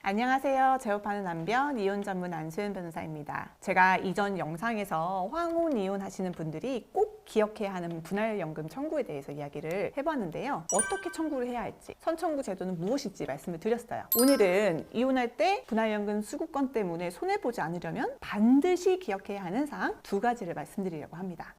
안녕하세요. 재혼하는 남편 이혼 전문 안수연 변호사입니다. 제가 이전 영상에서 황혼 이혼하시는 분들이 꼭 기억해야 하는 분할연금 청구에 대해서 이야기를 해봤는데요. 어떻게 청구를 해야 할지, 선청구 제도는 무엇인지 말씀을 드렸어요. 오늘은 이혼할 때 분할연금 수급권 때문에 손해보지 않으려면 반드시 기억해야 하는 사항 2가지를 말씀드리려고 합니다.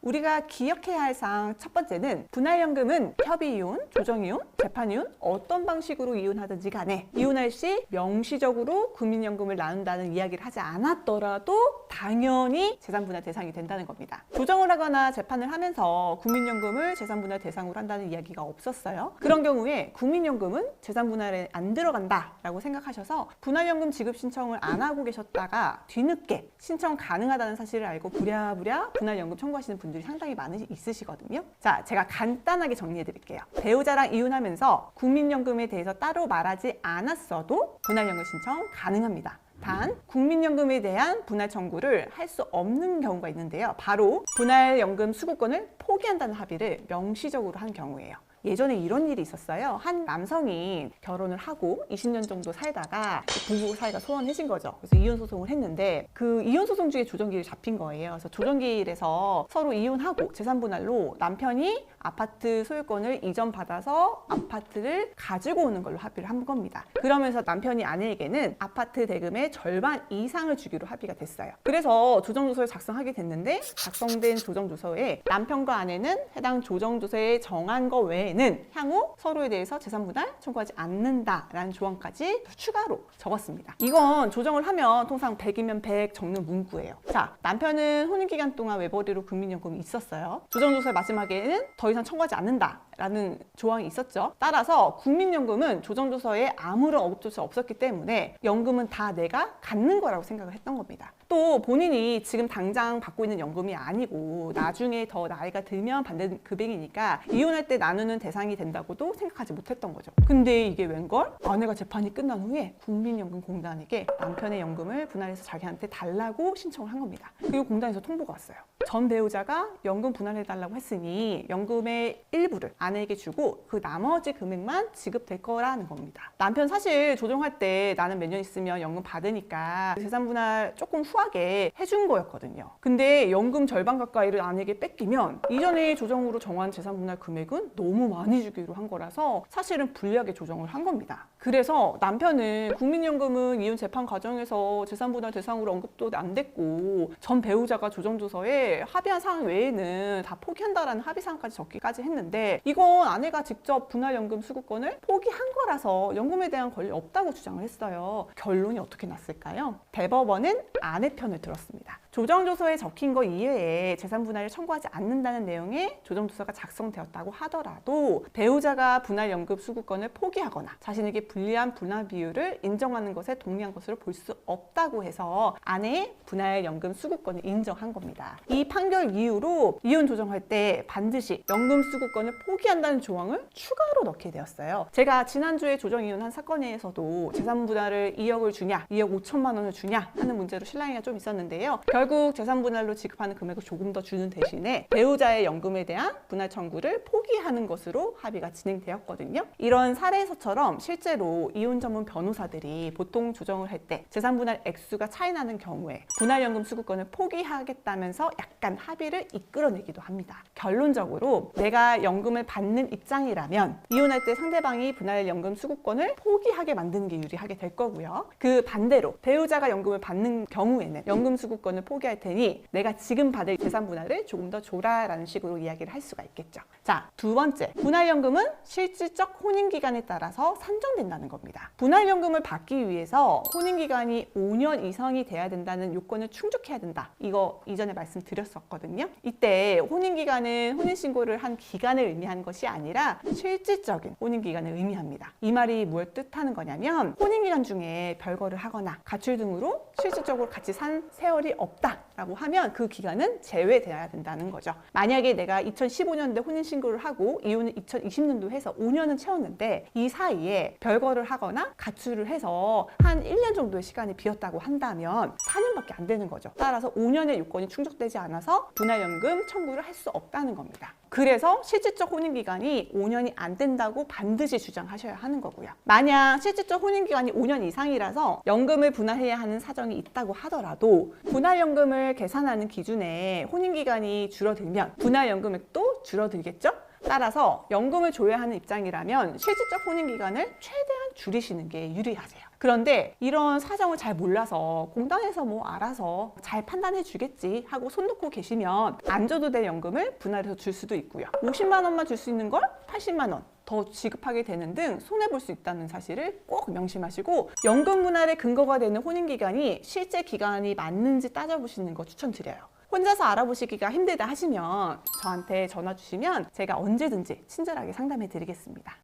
우리가 기억해야 할 사항 첫 번째는 분할연금은 협의이혼, 조정이혼, 재판이혼 어떤 방식으로 이혼하든지 간에 이혼할 시 명시적으로 국민연금을 나눈다는 이야기를 하지 않았더라도 당연히 재산분할 대상이 된다는 겁니다. 조정을 하거나 재판을 하면서 국민연금을 재산분할 대상으로 한다는 이야기가 없었어요. 그런 경우에 국민연금은 재산분할에 안 들어간다라고 생각하셔서 분할연금 지급 신청을 안 하고 계셨다가 뒤늦게 신청 가능하다는 사실을 알고 부랴부랴 분할연금 청구하시는 분들이 상당히 있으시거든요. 자, 제가 간단하게 정리해 드릴게요. 배우자랑 이혼하면서 국민연금에 대해서 따로 말하지 않았어도 분할연금 신청 가능합니다. 단, 국민연금에 대한 분할 청구를 할 수 없는 경우가 있는데요. 바로 분할연금 수급권을 포기한다는 합의를 명시적으로 한 경우예요. 예전에 이런 일이 있었어요. 한 남성이 결혼을 하고 20년 정도 살다가 부부 사이가 소원해진 거죠. 그래서 이혼 소송을 했는데 그 이혼 소송 중에 조정기일이 잡힌 거예요. 그래서 조정기일에서 서로 이혼하고 재산분할로 남편이 아파트 소유권을 이전받아서 아파트를 가지고 오는 걸로 합의를 한 겁니다. 그러면서 남편이 아내에게는 아파트 대금의 절반 이상을 주기로 합의가 됐어요. 그래서 조정조서를 작성하게 됐는데 작성된 조정조서에 남편과 아내는 해당 조정조서에 정한 거 외에는 향후 서로에 대해서 재산분할 청구하지 않는다라는 조항까지 추가로 적었습니다. 이건 조정을 하면 통상 100이면 100 적는 문구예요. 자, 남편은 혼인기간 동안 외벌이로 국민연금이 있었어요. 조정조서의 마지막에는 더 이상 청구하지 않는다라는 조항이 있었죠. 따라서 국민연금은 조정조서에 아무런 어급조차 없었기 때문에 연금은 다 내가 갖는 거라고 생각을 했던 겁니다. 또 본인이 지금 당장 받고 있는 연금이 아니고 나중에 더 나이가 들면 받는 금액이니까 이혼할 때 나누는 대상이 된다고도 생각하지 못했던 거죠. 근데 이게 웬걸? 아내가 재판이 끝난 후에 국민연금공단에게 남편의 연금을 분할해서 자기한테 달라고 신청을 한 겁니다. 그리고 공단에서 통보가 왔어요. 전 배우자가 연금 분할해달라고 했으니 연금의 일부를 아내에게 주고 그 나머지 금액만 지급될 거라는 겁니다. 남편 사실 조정할 때 나는 몇 년 있으면 연금 받으니까 재산분할 조금 후하게 해준 거였거든요. 근데 연금 절반 가까이를 아내에게 뺏기면 이전에 조정으로 정한 재산분할 금액은 너무 많이 주기로 한 거라서 사실은 불리하게 조정을 한 겁니다. 그래서 남편은 국민연금은 이혼 재판 과정에서 재산분할 대상으로 언급도 안 됐고 전 배우자가 조정조서에 합의한 사항 외에는 다 포기한다라는 합의사항까지 적기까지 했는데 이건 아내가 직접 분할연금 수급권을 포기한 거라서 연금에 대한 권리 없다고 주장을 했어요. 결론이 어떻게 났을까요? 대법원은 아내 편을 들었습니다. 조정조서에 적힌 거 이외에 재산분할을 청구하지 않는다는 내용의 조정조서가 작성되었다고 하더라도 배우자가 분할연금 수급권을 포기하거나 자신에게 불리한 분할 비율을 인정하는 것에 동의한 것으로 볼 수 없다고 해서 아내의 분할연금 수급권을 인정한 겁니다. 이 판결 이후로 이혼 조정할 때 반드시 연금 수급권을 포기한다는 조항을 추가로 넣게 되었어요. 제가 지난주에 조정이혼한 사건에서도 재산분할을 2억을 주냐 2억 5천만 원을 주냐 하는 문제로 실랑이가 좀 있었는데요. 결국 재산분할로 지급하는 금액을 조금 더 주는 대신에 배우자의 연금에 대한 분할 청구를 포기하는 것으로 합의가 진행되었거든요. 이런 사례에서처럼 실제로 이혼 전문 변호사들이 보통 조정을 할 때 재산분할 액수가 차이 나는 경우에 분할연금 수급권을 포기하겠다면서 약간 합의를 이끌어내기도 합니다. 결론적으로 내가 연금을 받는 입장이라면 이혼할 때 상대방이 분할연금 수급권을 포기하게 만드는 게 유리하게 될 거고요. 그 반대로 배우자가 연금을 받는 경우에는 연금 수급권을 포기할 테니 내가 지금 받을 재산분할을 조금 더 줘라라는 식으로 이야기를 할 수가 있겠죠. 자, 2번째, 분할연금은 실질적 혼인기간에 따라서 산정된다는 겁니다. 분할연금을 받기 위해서 혼인기간이 5년 이상이 돼야 된다는 요건을 충족해야 된다. 이거 이전에 말씀드렸었거든요. 이때 혼인기간은 혼인신고를 한 기간을 의미하는 것이 아니라 실질적인 혼인기간을 의미합니다. 이 말이 뭘 뜻하는 거냐면 혼인기간 중에 별거를 하거나 가출 등으로 실질적으로 같이 산 세월이 없다. 라고 하면 그 기간은 제외돼야 된다는 거죠. 만약에 내가 2015년도에 혼인신고를 하고 이혼을 2020년도 해서 5년은 채웠는데 이 사이에 별거를 하거나 가출을 해서 한 1년 정도의 시간이 비었다고 한다면 4년밖에 안 되는 거죠. 따라서 5년의 요건이 충족되지 않아서 분할연금 청구를 할 수 없다는 겁니다. 그래서 실질적 혼인기간이 5년이 안 된다고 반드시 주장하셔야 하는 거고요. 만약 실질적 혼인기간이 5년 이상이라서 연금을 분할해야 하는 사정이 있다고 하더라도 분할연금을 계산하는 기준에 혼인기간이 줄어들면 분할연금액도 줄어들겠죠? 따라서 연금을 줘야 하는 입장이라면 실질적 혼인기간을 최대한 줄이시는 게 유리하세요. 그런데 이런 사정을 잘 몰라서 공단에서 뭐 알아서 잘 판단해 주겠지 하고 손 놓고 계시면 안 줘도 될 연금을 분할해서 줄 수도 있고요. 50만 원만 줄 수 있는 걸 80만 원 더 지급하게 되는 등 손해볼 수 있다는 사실을 꼭 명심하시고 연금 분할의 근거가 되는 혼인기간이 실제 기간이 맞는지 따져보시는 거 추천드려요. 혼자서 알아보시기가 힘들다 하시면 저한테 전화 주시면 제가 언제든지 친절하게 상담해 드리겠습니다.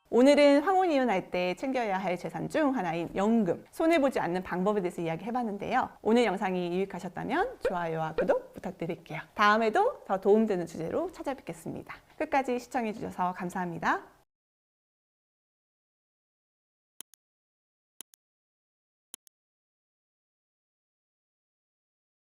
오늘은 황혼 이혼할 때 챙겨야 할 재산 중 하나인 연금, 손해보지 않는 방법에 대해서 이야기해봤는데요. 오늘 영상이 유익하셨다면 좋아요와 구독 부탁드릴게요. 다음에도 더 도움되는 주제로 찾아뵙겠습니다. 끝까지 시청해주셔서 감사합니다.